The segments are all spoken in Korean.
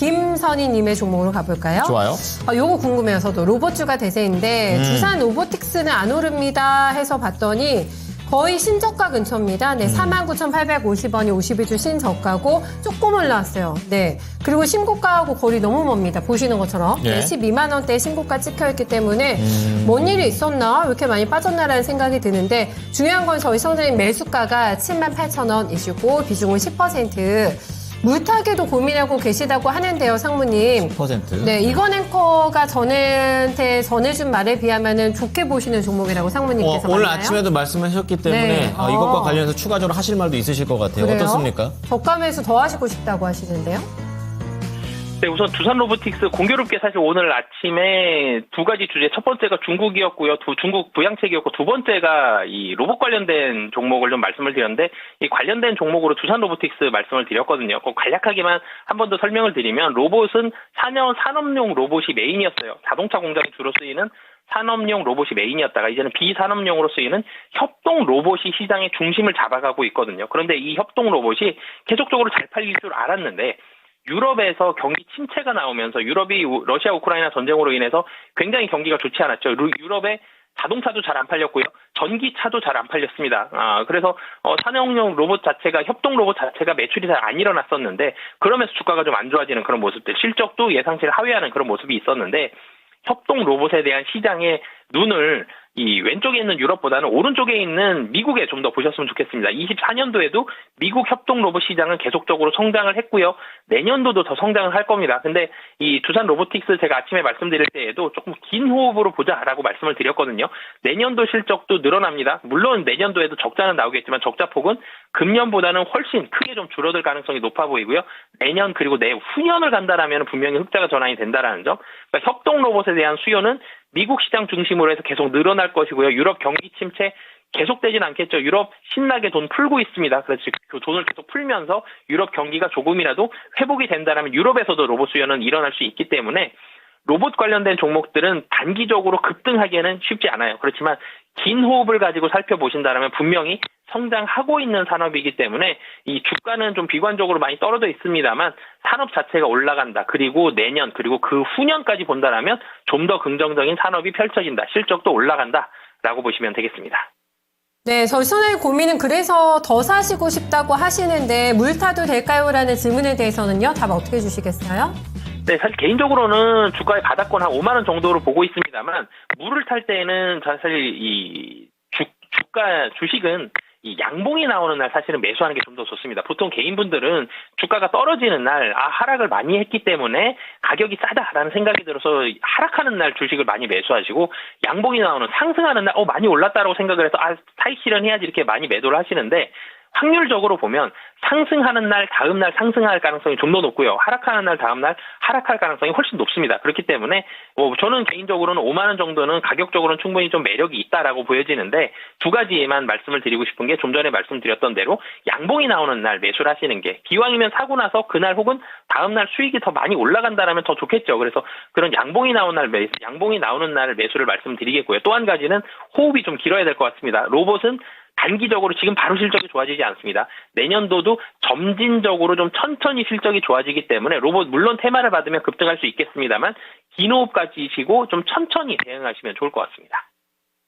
김선희님의 종목으로 가볼까요? 좋아요. 요거 궁금해요. 저도 로봇주가 대세인데 두산 로보틱스는 안 오릅니다 해서 봤더니 거의 신저가 근처입니다. 네, 49,850원이 52주 신저가고 조금 올라왔어요. 네, 그리고 신고가하고 거리 너무 멉니다. 보시는 것처럼 예. 12만 원대 신고가 찍혀있기 때문에 뭔 일이 있었나? 왜 이렇게 많이 빠졌나라는 생각이 드는데 중요한 건 저희 성장님 매수가가 78,000원이시고 비중은 10%. 물타기도 고민하고 계시다고 하는데요, 상무님. 10%. 네, 이건 앵커가 저한테 전해준 말에 비하면 좋게 보시는 종목이라고 상무님께서 오늘 맞나요? 아침에도 말씀하셨기 때문에 네. 이것과 관련해서 추가적으로 하실 말도 있으실 것 같아요. 그래요? 어떻습니까? 저가 매수 더 하시고 싶다고 하시는데요? 네, 우선 두산 로보틱스 공교롭게 사실 오늘 아침에 두 가지 주제, 첫 번째가 중국이었고요. 중국 부양책이었고, 두 번째가 이 로봇 관련된 종목을 좀 말씀을 드렸는데, 이 관련된 종목으로 두산 로보틱스 말씀을 드렸거든요. 간략하게만 한 번 더 설명을 드리면, 로봇은 산업용 로봇이 메인이었어요. 자동차 공장에 주로 쓰이는 산업용 로봇이 메인이었다가 이제는 비산업용으로 쓰이는 협동 로봇이 시장의 중심을 잡아가고 있거든요. 그런데 이 협동 로봇이 계속적으로 잘 팔릴 줄 알았는데, 유럽에서 경기 침체가 나오면서 유럽이 러시아 우크라이나 전쟁으로 인해서 굉장히 경기가 좋지 않았죠. 유럽에 자동차도 잘 안 팔렸고요. 전기차도 잘 안 팔렸습니다. 그래서 산업용 로봇 자체가 협동 로봇 자체가 매출이 잘 안 일어났었는데 그러면서 주가가 좀 안 좋아지는 그런 모습들, 실적도 예상치를 하회하는 그런 모습이 있었는데 협동 로봇에 대한 시장의 눈을 이 왼쪽에 있는 유럽보다는 오른쪽에 있는 미국에 좀 더 보셨으면 좋겠습니다. 24년도에도 미국 협동 로봇 시장은 계속적으로 성장을 했고요. 내년도도 더 성장을 할 겁니다. 근데 이 두산 로보틱스 제가 아침에 말씀드릴 때에도 조금 긴 호흡으로 보자라고 말씀을 드렸거든요. 내년도 실적도 늘어납니다. 물론 내년도에도 적자는 나오겠지만 적자 폭은 금년보다는 훨씬 크게 좀 줄어들 가능성이 높아 보이고요. 내년 그리고 내후년을 간다라면 분명히 흑자가 전환이 된다라는 점. 그러니까 협동 로봇에 대한 수요는 미국 시장 중심으로 해서 계속 늘어날 것이고요. 유럽 경기 침체 계속되진 않겠죠. 유럽 신나게 돈 풀고 있습니다. 그래서 그 돈을 계속 풀면서 유럽 경기가 조금이라도 회복이 된다면 유럽에서도 로봇 수요는 일어날 수 있기 때문에 로봇 관련된 종목들은 단기적으로 급등하기에는 쉽지 않아요. 그렇지만 긴 호흡을 가지고 살펴보신다면 분명히 성장하고 있는 산업이기 때문에 이 주가는 좀 비관적으로 많이 떨어져 있습니다만 산업 자체가 올라간다. 그리고 내년 그리고 그 후년까지 본다라면 좀 더 긍정적인 산업이 펼쳐진다. 실적도 올라간다라고 보시면 되겠습니다. 네, 저희 선생님 고민은 그래서 더 사시고 싶다고 하시는데 물타도 될까요?라는 질문에 대해서는요. 답 어떻게 주시겠어요? 네, 사실 개인적으로는 주가의 바닥권 한 5만 원 정도로 보고 있습니다만 물을 탈 때는 사실 이 주식은 이 양봉이 나오는 날 사실은 매수하는 게 좀 더 좋습니다. 보통 개인분들은 주가가 떨어지는 날 하락을 많이 했기 때문에 가격이 싸다라는 생각이 들어서 하락하는 날 주식을 많이 매수하시고 양봉이 나오는 상승하는 날 많이 올랐다라고 생각을 해서 타익 실현해야지 이렇게 많이 매도를 하시는데 확률적으로 보면 상승하는 날 다음 날 상승할 가능성이 좀 더 높고요. 하락하는 날 다음 날 하락할 가능성이 훨씬 높습니다. 그렇기 때문에 저는 개인적으로는 5만 원 정도는 가격적으로는 충분히 좀 매력이 있다라고 보여지는데 두 가지만 말씀을 드리고 싶은 게 좀 전에 말씀드렸던 대로 양봉이 나오는 날 매수를 하시는 게 기왕이면 사고 나서 그날 혹은 다음 날 수익이 더 많이 올라간다라면 더 좋겠죠. 그래서 그런 양봉이 나오는 날 매수를 말씀드리겠고요. 또 한 가지는 호흡이 좀 길어야 될 것 같습니다. 로봇은 단기적으로 지금 바로 실적이 좋아지지 않습니다. 내년도도 점진적으로 좀 천천히 실적이 좋아지기 때문에 로봇 물론 테마를 받으면 급등할 수 있겠습니다만 긴 호흡 가지시고 좀 천천히 대응하시면 좋을 것 같습니다.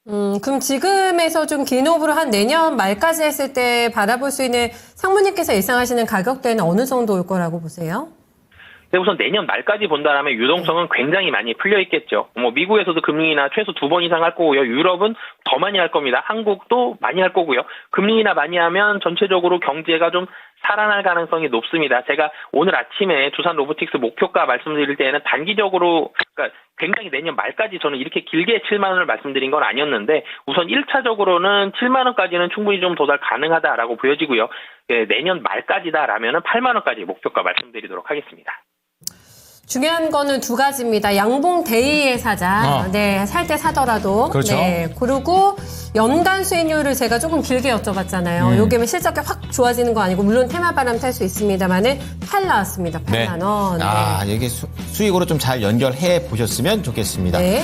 그럼 지금에서 좀 긴 호흡으로 한 내년 말까지 했을 때 바라볼 수 있는 상무님께서 예상하시는 가격대는 어느 정도 올 거라고 보세요? 네, 우선 내년 말까지 본다라면 유동성은 굉장히 많이 풀려 있겠죠. 미국에서도 금리 인하 최소 2번 이상 할 거고요. 유럽은 더 많이 할 겁니다. 한국도 많이 할 거고요. 금리 인하 많이 하면 전체적으로 경제가 좀 살아날 가능성이 높습니다. 제가 오늘 아침에 두산 로보틱스 목표가 말씀드릴 때에는 단기적으로 그러니까 굉장히 내년 말까지 저는 이렇게 길게 7만 원을 말씀드린 건 아니었는데 우선 1차적으로는 7만 원까지는 충분히 좀 도달 가능하다라고 보여지고요. 네, 내년 말까지다라면은 8만 원까지 목표가 말씀드리도록 하겠습니다. 중요한 거는 두 가지입니다. 양봉 데이에 사자. 네, 살 때 사더라도. 그렇죠. 네, 그리고 연간 수익률을 제가 조금 길게 여쭤봤잖아요. 요게 실적이 확 좋아지는 거 아니고 물론 테마바람 탈 수 있습니다만은 8 나왔습니다. 8만 원. 네. 이게 수익으로 좀 잘 연결해 보셨으면 좋겠습니다. 네.